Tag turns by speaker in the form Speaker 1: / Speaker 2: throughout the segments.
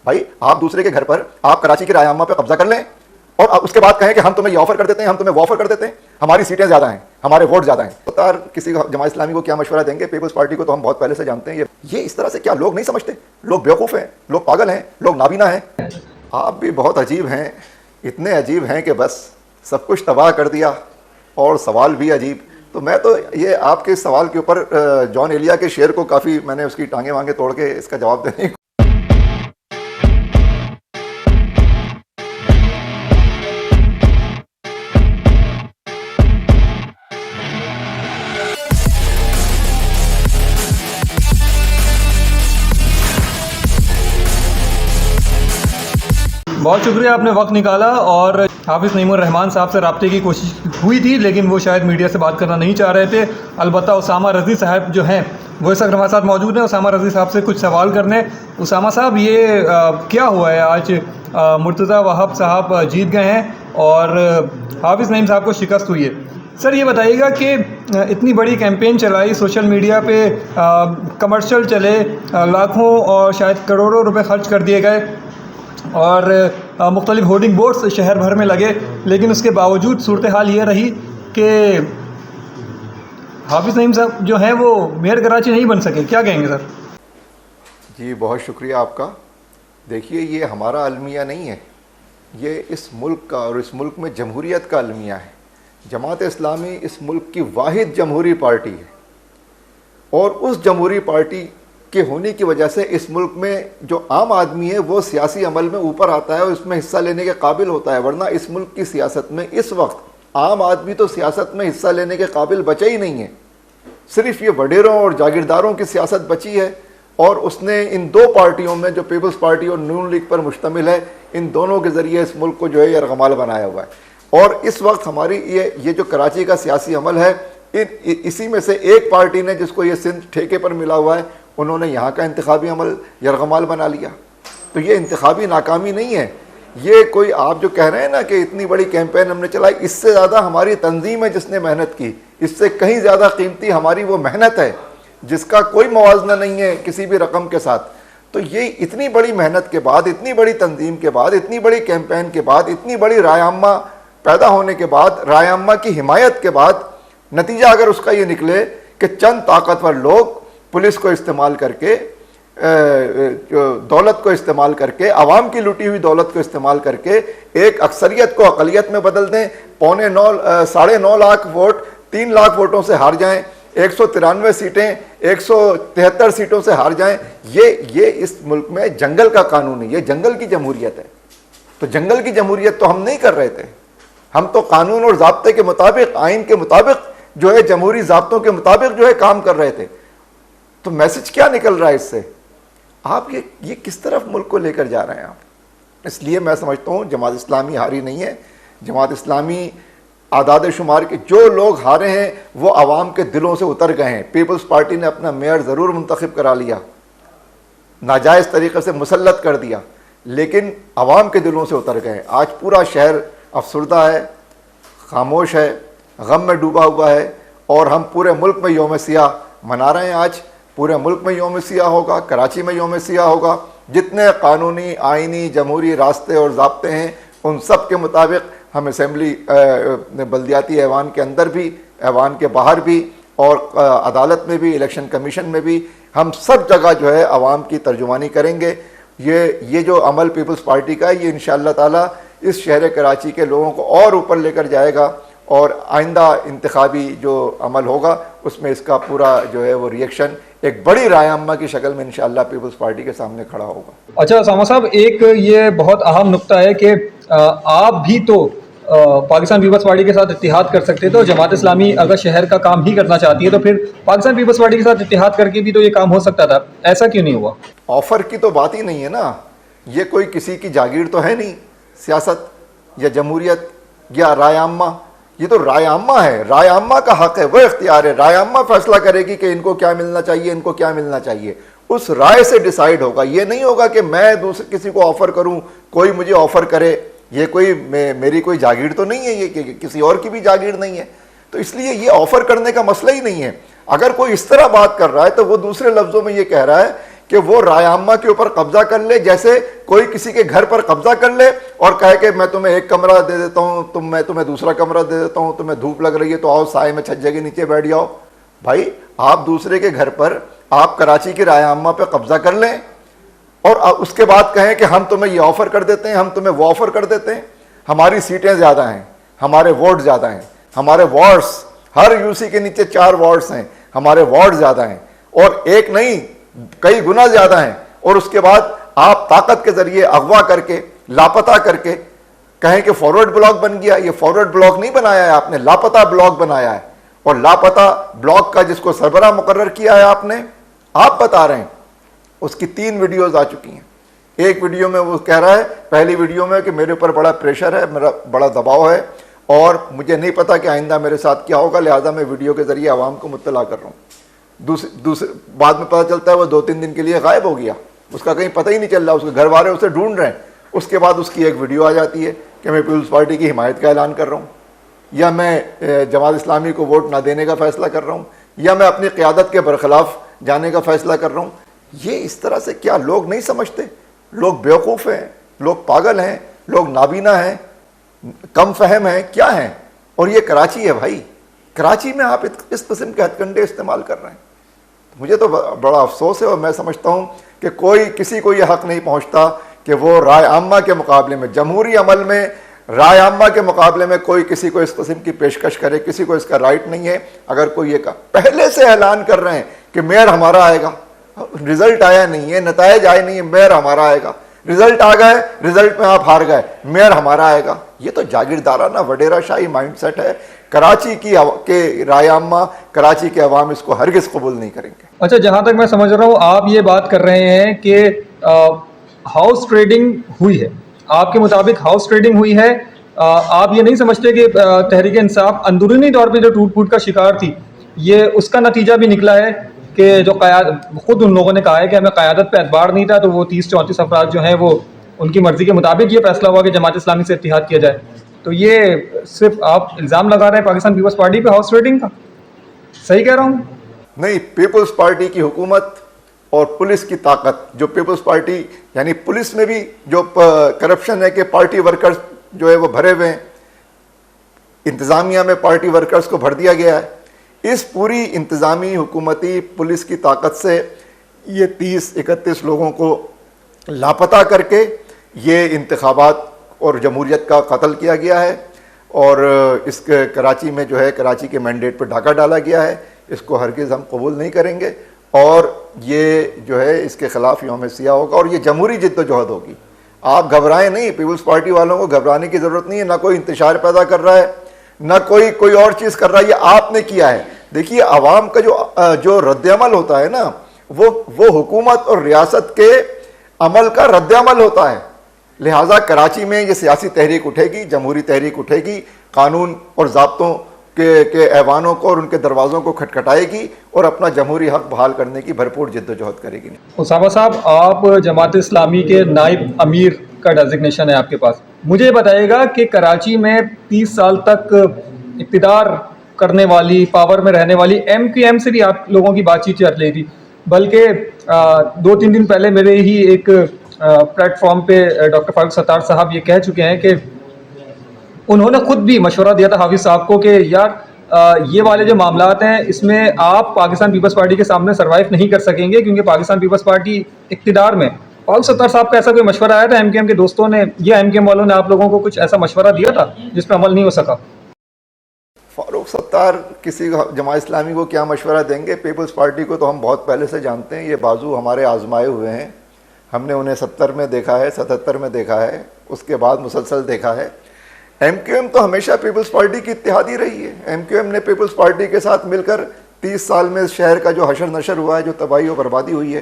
Speaker 1: بھائی آپ دوسرے کے گھر پر آپ کراچی کے رائے عامہ پہ قبضہ کر لیں اور اس کے بعد کہیں کہ ہم تمہیں یہ آفر کر دیتے ہیں, ہم تمہیں وہ آفر کر دیتے ہیں, ہماری سیٹیں زیادہ ہیں, ہمارے ووٹ زیادہ ہیں. کسی جماعت اسلامی کو کیا مشورہ دیں گے؟ پیپلز پارٹی کو تو ہم بہت پہلے سے جانتے ہیں. یہ اس طرح سے کیا لوگ نہیں سمجھتے؟ لوگ بیوقوف ہیں, لوگ پاگل ہیں, لوگ نابینا ہیں. آپ بھی بہت عجیب ہیں, اتنے عجیب ہیں کہ بس سب کچھ تباہ کر دیا, اور سوال بھی عجیب. تو میں تو یہ آپ کے سوال کے اوپر جان ایلیا کے شعر کو کافی میں نے اس کی ٹانگیں وانگیں توڑ کے اس کا جواب دینے کی
Speaker 2: بہت شکریہ, آپ نے وقت نکالا. اور حافظ نعیم الرحمان صاحب سے رابطے کی کوشش ہوئی تھی لیکن وہ شاید میڈیا سے بات کرنا نہیں چاہ رہے تھے. البتہ اسامہ رضی صاحب جو ہیں وہ اس وقت ہمارے ساتھ موجود ہیں. اسامہ رضی صاحب سے کچھ سوال کرنے. اسامہ صاحب, یہ کیا ہوا ہے آج؟ مرتضیٰ وہاب صاحب جیت گئے ہیں اور حافظ نعیم صاحب کو شکست ہوئی ہے. سر یہ بتائیے گا کہ اتنی بڑی کیمپین چلائی, سوشل میڈیا پہ کمرشل چلے, لاکھوں اور شاید کروڑوں روپے خرچ کر دیے گئے اور مختلف ہورڈنگ بورڈز شہر بھر میں لگے, لیکن اس کے باوجود صورتحال یہ رہی کہ حافظ نعیم صاحب جو ہیں وہ میئر کراچی نہیں بن سکے. کیا کہیں گے سر؟
Speaker 1: جی بہت شکریہ آپ کا. دیکھیے یہ ہمارا المیہ نہیں ہے, یہ اس ملک کا اور اس ملک میں جمہوریت کا المیہ ہے. جماعت اسلامی اس ملک کی واحد جمہوری پارٹی ہے, اور اس جمہوری پارٹی کے ہونے کی وجہ سے اس ملک میں جو عام آدمی ہے وہ سیاسی عمل میں اوپر آتا ہے اور اس میں حصہ لینے کے قابل ہوتا ہے. ورنہ اس ملک کی سیاست میں اس وقت عام آدمی تو سیاست میں حصہ لینے کے قابل بچا ہی نہیں ہے. صرف یہ وڈیروں اور جاگیرداروں کی سیاست بچی ہے, اور اس نے ان دو پارٹیوں میں جو پیپلز پارٹی اور نون لیگ پر مشتمل ہے, ان دونوں کے ذریعے اس ملک کو جو ہے یرغمال بنایا ہوا ہے. اور اس وقت ہماری یہ جو کراچی کا سیاسی عمل ہے, اسی میں سے ایک پارٹی نے جس کو یہ سندھ ٹھیکے پر ملا ہوا ہے, انہوں نے یہاں کا انتخابی عمل یرغمال بنا لیا. تو یہ انتخابی ناکامی نہیں ہے, یہ کوئی آپ جو کہہ رہے ہیں نا کہ اتنی بڑی کیمپین ہم نے چلائی, اس سے زیادہ ہماری تنظیم ہے جس نے محنت کی, اس سے کہیں زیادہ قیمتی ہماری وہ محنت ہے جس کا کوئی موازنہ نہیں ہے کسی بھی رقم کے ساتھ. تو یہ اتنی بڑی محنت کے بعد, اتنی بڑی تنظیم کے بعد, اتنی بڑی کیمپین کے بعد, اتنی بڑی رائے عامہ پیدا ہونے کے بعد, رائے عامہ کی حمایت کے بعد, نتیجہ اگر اس کا یہ نکلے کہ چند طاقتور لوگ پولیس کو استعمال کر کے, دولت کو استعمال کر کے, عوام کی لوٹی ہوئی دولت کو استعمال کر کے ایک اکثریت کو اقلیت میں بدل دیں, 9.5 لاکھ ووٹ 3 لاکھ ووٹوں سے ہار جائیں, 193 سیٹیں 173 سیٹوں سے ہار جائیں, یہ اس ملک میں جنگل کا قانون ہے, یہ جنگل کی جمہوریت ہے. تو جنگل کی جمہوریت تو ہم نہیں کر رہے تھے, ہم تو قانون اور ضابطے کے مطابق, آئین کے مطابق جو ہے, جمہوری ضابطوں کے مطابق جو ہے کام کر رہے تھے. تو میسج کیا نکل رہا ہے اس سے؟ آپ یہ کس طرف ملک کو لے کر جا رہے ہیں آپ؟ اس لیے میں سمجھتا ہوں جماعت اسلامی ہاری نہیں ہے. جماعت اسلامی اعداد شمار کے جو لوگ ہارے ہیں وہ عوام کے دلوں سے اتر گئے ہیں. پیپلز پارٹی نے اپنا میئر ضرور منتخب کرا لیا, ناجائز طریقے سے مسلط کر دیا, لیکن عوام کے دلوں سے اتر گئے. آج پورا شہر افسردہ ہے, خاموش ہے, غم میں ڈوبا ہوا ہے, اور ہم پورے ملک میں یوم سیاہ منا رہے ہیں. آج پورے ملک میں یوم سیاہ ہوگا, کراچی میں یوم سیاہ ہوگا. جتنے قانونی, آئینی, جمہوری راستے اور ضابطے ہیں ان سب کے مطابق ہم اسمبلی, بلدیاتی ایوان کے اندر بھی, ایوان کے باہر بھی, اور عدالت میں بھی, الیکشن کمیشن میں بھی, ہم سب جگہ جو ہے عوام کی ترجمانی کریں گے. یہ جو عمل پیپلز پارٹی کا ہے, یہ انشاءاللہ تعالی اس شہر کراچی کے لوگوں کو اور اوپر لے کر جائے گا, اور آئندہ انتخابی جو عمل ہوگا اس میں اس کا پورا جو ہے وہ ریئیکشن ایک بڑی رائے عامہ کی شکل میں انشاءاللہ پیپلز پارٹی کے سامنے کھڑا ہوگا.
Speaker 2: اچھا اسامہ صاحب, ایک یہ بہت اہم نقطہ ہے کہ آپ بھی تو پاکستان پیپلز پارٹی کے ساتھ اتحاد کر سکتے تھے, اور جماعت اسلامی اگر شہر کا کام ہی کرنا چاہتی ہے تو پھر پاکستان پیپلز پارٹی کے ساتھ اتحاد کر کے بھی تو یہ کام ہو سکتا تھا, ایسا کیوں نہیں ہوا؟
Speaker 1: آفر کی تو بات ہی نہیں ہے نا, یہ کوئی کسی کی جاگیر تو ہے نہیں, سیاست یا جمہوریت یا رائے عامہ. یہ تو رائے عامہ ہے, رائے عامہ کا حق ہے, وہ اختیار ہے. رائے عامہ فیصلہ کرے گی کہ ان کو کیا ملنا چاہیے, ان کو کیا ملنا چاہیے. اس رائے سے ڈیسائیڈ ہوگا. یہ نہیں ہوگا کہ میں کسی کو آفر کروں, کوئی مجھے آفر کرے. یہ کوئی میری کوئی جاگیر تو نہیں ہے, یہ کسی اور کی بھی جاگیر نہیں ہے. تو اس لیے یہ آفر کرنے کا مسئلہ ہی نہیں ہے. اگر کوئی اس طرح بات کر رہا ہے تو وہ دوسرے لفظوں میں یہ کہہ رہا ہے کہ وہ رائے عامہ کے اوپر قبضہ کر لے, جیسے کوئی کسی کے گھر پر قبضہ کر لے اور کہے کہ میں تمہیں ایک کمرہ دے دیتا ہوں, میں تمہیں دوسرا کمرہ دے دیتا ہوں, تمہیں دھوپ لگ رہی ہے تو آؤ سائے میں چھجے کے نیچے بیٹھ جاؤ. بھائی آپ دوسرے کے گھر پر, آپ کراچی کی رائے عامہ پہ قبضہ کر لیں اور اس کے بعد کہیں کہ ہم تمہیں یہ آفر کر دیتے ہیں, ہم تمہیں وہ آفر کر دیتے ہیں. ہماری سیٹیں زیادہ ہیں, ہمارے ووٹ زیادہ ہیں, ہمارے وارڈز, ہر یوسی کے نیچے 4 وارڈز ہیں, ہمارے وارڈ زیادہ ہیں, اور ایک نہیں کئی گنا زیادہ ہیں, اور اس کے بعد آپ طاقت کے ذریعے اغوا کر کے, لاپتہ کر کے کہیں کہ فارورڈ بلاک بن گیا. یہ فارورڈ بلاک نہیں بنایا ہے آپ نے, لاپتہ بلاک بنایا ہے. اور لاپتہ بلاک کا جس کو سربراہ مقرر کیا ہے آپ نے, آپ بتا رہے ہیں, اس کی 3 ویڈیوز آ چکی ہیں. ایک ویڈیو میں وہ کہہ رہا ہے, پہلی ویڈیو میں, کہ میرے اوپر بڑا پریشر ہے, میرا بڑا دباؤ ہے اور مجھے نہیں پتا کہ آئندہ میرے ساتھ کیا ہوگا, لہٰذا میں ویڈیو کے ذریعے عوام کو مطلع کر رہا ہوں. دوسرے بعد میں پتہ چلتا ہے وہ 2-3 دن کے لیے غائب ہو گیا, اس کا کہیں پتہ ہی نہیں چل رہا, اس کے گھر والے اسے ڈھونڈ رہے ہیں. اس کے بعد اس کی ایک ویڈیو آ جاتی ہے کہ میں پیپلز پارٹی کی حمایت کا اعلان کر رہا ہوں, یا میں جماعت اسلامی کو ووٹ نہ دینے کا فیصلہ کر رہا ہوں, یا میں اپنی قیادت کے برخلاف جانے کا فیصلہ کر رہا ہوں. یہ اس طرح سے کیا لوگ نہیں سمجھتے؟ لوگ بیوقوف ہیں, لوگ پاگل ہیں, لوگ نابینا ہیں, کم فہم ہیں, کیا ہیں؟ اور یہ کراچی ہے بھائی, کراچی میں آپ اس قسم کے ہتھ کنڈے استعمال کر رہے ہیں. مجھے تو بڑا افسوس ہے, اور میں سمجھتا ہوں کہ کسی کو یہ حق نہیں پہنچتا کہ وہ رائے عامہ کے مقابلے میں, جمہوری عمل میں رائے عامہ کے مقابلے میں کوئی کسی کو اس قسم کی پیشکش کرے. کسی کو اس کا رائٹ نہیں ہے. اگر کوئی یہ پہلے سے اعلان کر رہے ہیں کہ میئر ہمارا آئے گا, رزلٹ آیا نہیں ہے, نتائج آئے نہیں ہے, میئر ہمارا آئے گا, رزلٹ آ گئے, رزلٹ میں آپ ہار گئے, میئر ہمارا آئے گا. یہ تو جاگیردارانہ وڈیرا شاہی مائنڈ سیٹ ہے. کراچی کی رائے عامہ, کراچی کے عوام اس کو ہرگز قبول نہیں کریں گے.
Speaker 2: اچھا, جہاں تک میں سمجھ رہا ہوں آپ یہ بات کر رہے ہیں کہ ہاؤس ٹریڈنگ ہوئی ہے, آپ کے مطابق ہاؤس ٹریڈنگ ہوئی ہے. آپ یہ نہیں سمجھتے کہ تحریک انصاف اندرونی طور پہ جو ٹوٹ پھوٹ کا شکار تھی, یہ اس کا نتیجہ بھی نکلا ہے کہ جو خود ان لوگوں نے کہا ہے کہ ہمیں قیادت پہ اعتبار نہیں تھا, تو وہ 30-34 افراد جو ہیں وہ ان کی مرضی کے مطابق یہ فیصلہ ہوا کہ جماعت اسلامی سے اتحاد کیا جائے. تو یہ صرف آپ الزام لگا رہے ہیں پاکستان پیپلز پارٹی پہ ہاؤس ٹریڈنگ کا, صحیح کہہ رہا ہوں؟
Speaker 1: نہیں, پیپلز پارٹی کی حکومت اور پولیس کی طاقت, جو پیپلز پارٹی یعنی پولیس میں بھی جو کرپشن ہے کہ پارٹی ورکرز جو ہے وہ بھرے ہوئے ہیں, انتظامیہ میں پارٹی ورکرز کو بھر دیا گیا ہے. اس پوری انتظامی حکومتی پولیس کی طاقت سے یہ 30-31 لوگوں کو لاپتہ کر کے یہ انتخابات اور جمہوریت کا قتل کیا گیا ہے, اور اس کے کراچی میں جو ہے کراچی کے مینڈیٹ پہ ڈاکہ ڈالا گیا ہے. اس کو ہرگز ہم قبول نہیں کریں گے, اور یہ جو ہے اس کے خلاف یوم سیاہ ہوگا, اور یہ جمہوری جد و جہد ہوگی. آپ گھبرائیں نہیں, پیپلز پارٹی والوں کو گھبرانے کی ضرورت نہیں ہے. نہ کوئی انتشار پیدا کر رہا ہے, نہ کوئی اور چیز کر رہا ہے, یہ آپ نے کیا ہے. دیکھیے عوام کا جو رد عمل ہوتا ہے نا, وہ حکومت اور ریاست کے عمل کا رد عمل ہوتا ہے. لہٰذا کراچی میں یہ سیاسی تحریک اٹھے گی, جمہوری تحریک اٹھے گی, قانون اور ضابطوں کے ایوانوں کو اور ان کے دروازوں کو کھٹکھٹائے گی, اور اپنا جمہوری حق بحال کرنے کی بھرپور جد و جہد کرے گی.
Speaker 2: اسامہ صاحب, آپ جماعت اسلامی کے نائب امیر کا ڈیزگنیشن ہے آپ کے پاس. مجھے بتائیے گا کہ کراچی میں 30 سال تک اقتدار کرنے والی, پاور میں رہنے والی ایم کیو ایم سے بھی آپ لوگوں کی بات چیت چل رہی تھی, بلکہ 2-3 دن پہلے میرے ہی ایک پلیٹ فارم پہ ڈاکٹر فاروق ستار صاحب یہ کہہ چکے ہیں کہ انہوں نے خود بھی مشورہ دیا تھا حافظ صاحب کو کہ یار یہ والے جو معاملات ہیں اس میں آپ پاکستان پیپلز پارٹی کے سامنے سروائیو نہیں کر سکیں گے, کیونکہ پاکستان پیپلز پارٹی اقتدار میں. فاروق ستار صاحب کا ایسا کوئی مشورہ آیا تھا ایم کیو ایم کے دوستوں نے, یا ایم کیو ایم والوں نے آپ لوگوں کو کچھ ایسا مشورہ دیا تھا جس پہ عمل نہیں ہو سکا؟
Speaker 1: فاروق ستار کسی جماعت اسلامی کو کیا مشورہ دیں گے؟ پیپلز پارٹی کو تو ہم بہت پہلے سے جانتے ہیں, یہ بازو ہمارے آزمائے ہوئے ہیں. ہم نے انہیں 70 میں دیکھا ہے, 77 میں دیکھا ہے, اس کے بعد مسلسل دیکھا ہے. ایم کیو ایم تو ہمیشہ پیپلز پارٹی کی اتحادی رہی ہے. ایم کیو ایم نے پیپلز پارٹی کے ساتھ مل کر 30 سال میں شہر کا جو حشر نشر ہوا ہے, جو تباہی و بربادی ہوئی ہے,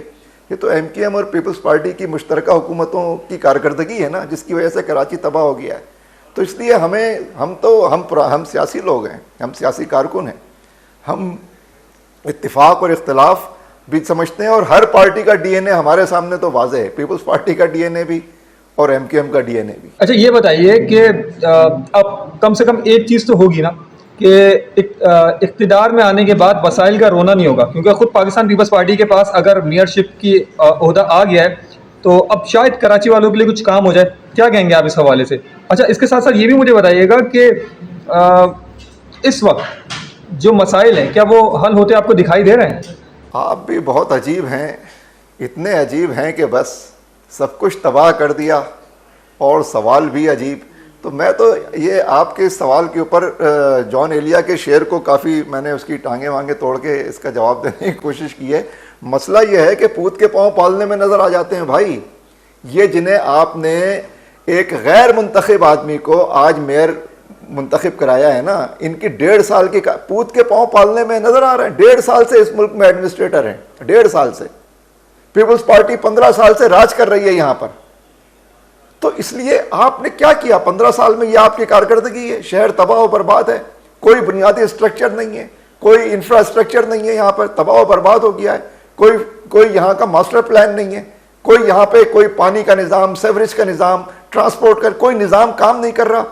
Speaker 1: یہ تو ایم کیو ایم اور پیپلز پارٹی کی مشترکہ حکومتوں کی کارکردگی ہے نا, جس کی وجہ سے کراچی تباہ ہو گیا ہے. تو اس لیے ہم سیاسی لوگ ہیں, ہم سیاسی کارکن ہیں, ہم اتفاق اور اختلاف بھی سمجھتے ہیں, اور ہر پارٹی کا ڈی این اے ہمارے سامنے تو واضح ہے. پیپلز پارٹی کا ڈی این اے بھی اور ایم کیو ایم کا ڈی این اے بھی.
Speaker 2: اچھا, یہ بتائیے کہ اب کم سے کم ایک چیز تو ہوگی نا کہ اقتدار میں آنے کے بعد وسائل کا رونا نہیں ہوگا، کیونکہ خود پاکستان پیپلز پارٹی کے پاس اگر میئرشپ کی عہدہ آ گیا ہے تو اب شاید کراچی والوں کے لیے کچھ کام ہو جائے. کیا کہیں گے آپ اس حوالے سے؟ اچھا، اس کے ساتھ ساتھ یہ بھی مجھے بتائیے گا کہ اس وقت جو مسائل ہیں کیا وہ حل ہوتے آپ کو دکھائی دے رہے ہیں؟
Speaker 1: آپ بھی بہت عجیب ہیں، اتنے عجیب ہیں کہ بس سب کچھ تباہ کر دیا، اور سوال بھی عجیب. تو میں تو یہ آپ کے سوال کے اوپر جان ایلیا کے شعر کو کافی میں نے اس کی ٹانگیں وانگیں توڑ کے اس کا جواب دینے کی کوشش کی ہے. مسئلہ یہ ہے کہ پوت کے پاؤں پالنے میں نظر آ جاتے ہیں بھائی. یہ جنہیں آپ نے ایک غیر منتخب آدمی کو آج میئر منتخب کرایا ہے نا، ان کی 1.5 سال کی پوت کے پاؤں پالنے میں نظر آ رہے ہیں. 1.5 سال سے اس ملک میں ایڈمنسٹریٹر ہیں، 1.5 سال سے. پیپلز پارٹی 15 سال سے راج کر رہی ہے یہاں پر. تو اس لیے آپ نے کیا کیا 15 سال میں؟ یہ آپ کی کارکردگی ہے. شہر تباہ و برباد ہے، کوئی بنیادی اسٹرکچر نہیں ہے، کوئی انفراسٹرکچر نہیں ہے، یہاں پر تباہ و برباد ہو گیا ہے. کوئی یہاں کا ماسٹر پلان نہیں ہے، کوئی یہاں پہ کوئی پانی کا نظام، سیوریج کا نظام، ٹرانسپورٹ کا کوئی نظام کام نہیں کر رہا.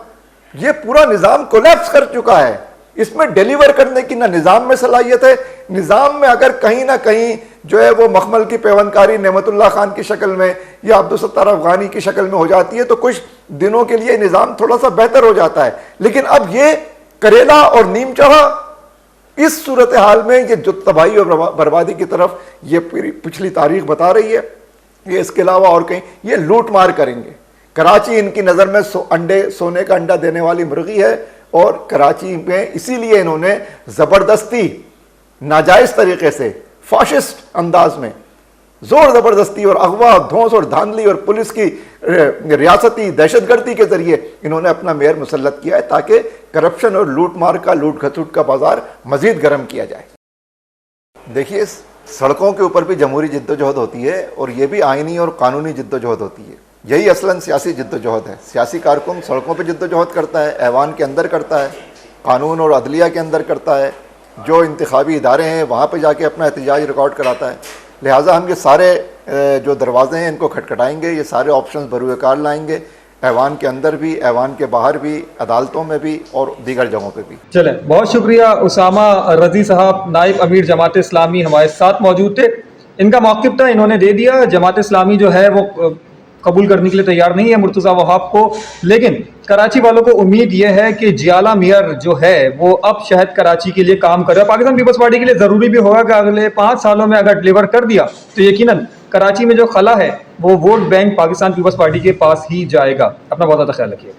Speaker 1: یہ پورا نظام کولیپس کر چکا ہے. اس میں ڈیلیور کرنے کی نہ نظام میں صلاحیت ہے. نظام میں اگر کہیں نہ کہیں جو ہے وہ مخمل کی پیوندکاری نعمت اللہ خان کی شکل میں یا عبدالستار افغانی کی شکل میں ہو جاتی ہے تو کچھ دنوں کے لیے نظام تھوڑا سا بہتر ہو جاتا ہے. لیکن اب یہ کریلا اور نیم چڑھا، اس صورتحال میں یہ جو تباہی اور بربادی کی طرف یہ پچھلی تاریخ بتا رہی ہے، یہ اس کے علاوہ اور کہیں یہ لوٹ مار کریں گے. کراچی ان کی نظر میں سونے کا انڈا دینے والی مرغی ہے، اور کراچی میں اسی لیے انہوں نے زبردستی ناجائز طریقے سے فاشسٹ انداز میں زور زبردستی اور اغوا، دھونس اور دھاندلی اور پولیس کی ریاستی دہشت گردی کے ذریعے انہوں نے اپنا میئر مسلط کیا ہے تاکہ کرپشن اور لوٹ مار کا، لوٹ گھسوٹ کا بازار مزید گرم کیا جائے. دیکھیے سڑکوں کے اوپر بھی جمہوری جدوجہد ہوتی ہے، اور یہ بھی آئینی اور قانونی جدوجہد ہوتی ہے. یہی اصلاً سیاسی جدوجہد ہے. سیاسی کارکن سڑکوں پہ جدوجہد کرتا ہے، ایوان کے اندر کرتا ہے، قانون اور عدلیہ کے اندر کرتا ہے، جو انتخابی ادارے ہیں وہاں پہ جا کے اپنا احتجاج ریکارڈ کراتا ہے. لہٰذا ہم یہ سارے جو دروازے ہیں ان کو کھٹکھٹائیں گے، یہ سارے آپشنز بروئے کار لائیں گے، ایوان کے اندر بھی، ایوان کے باہر بھی، عدالتوں میں بھی اور دیگر جگہوں پہ بھی.
Speaker 2: چلیں، بہت شکریہ. اسامہ رضی صاحب نائب امیر جماعت اسلامی ہمارے ساتھ موجود تھے. ان کا موقف تھا، انہوں نے دے دیا. جماعت اسلامی جو ہے وہ قبول کرنے کے لیے تیار نہیں ہے مرتضی وہاب کو، لیکن کراچی والوں کو امید یہ ہے کہ جیالہ میئر جو ہے وہ اب شاید کراچی کے لیے کام کر رہا ہے. پاکستان پیپلز پارٹی کے لیے ضروری بھی ہوگا کہ اگلے 5 سالوں میں اگر ڈلیور کر دیا تو یقیناً کراچی میں جو خلا ہے وہ vote bank Pakistan Peoples Party کے پاس ہی جائے گا. اپنا بہت زیادہ خیال رکھیے.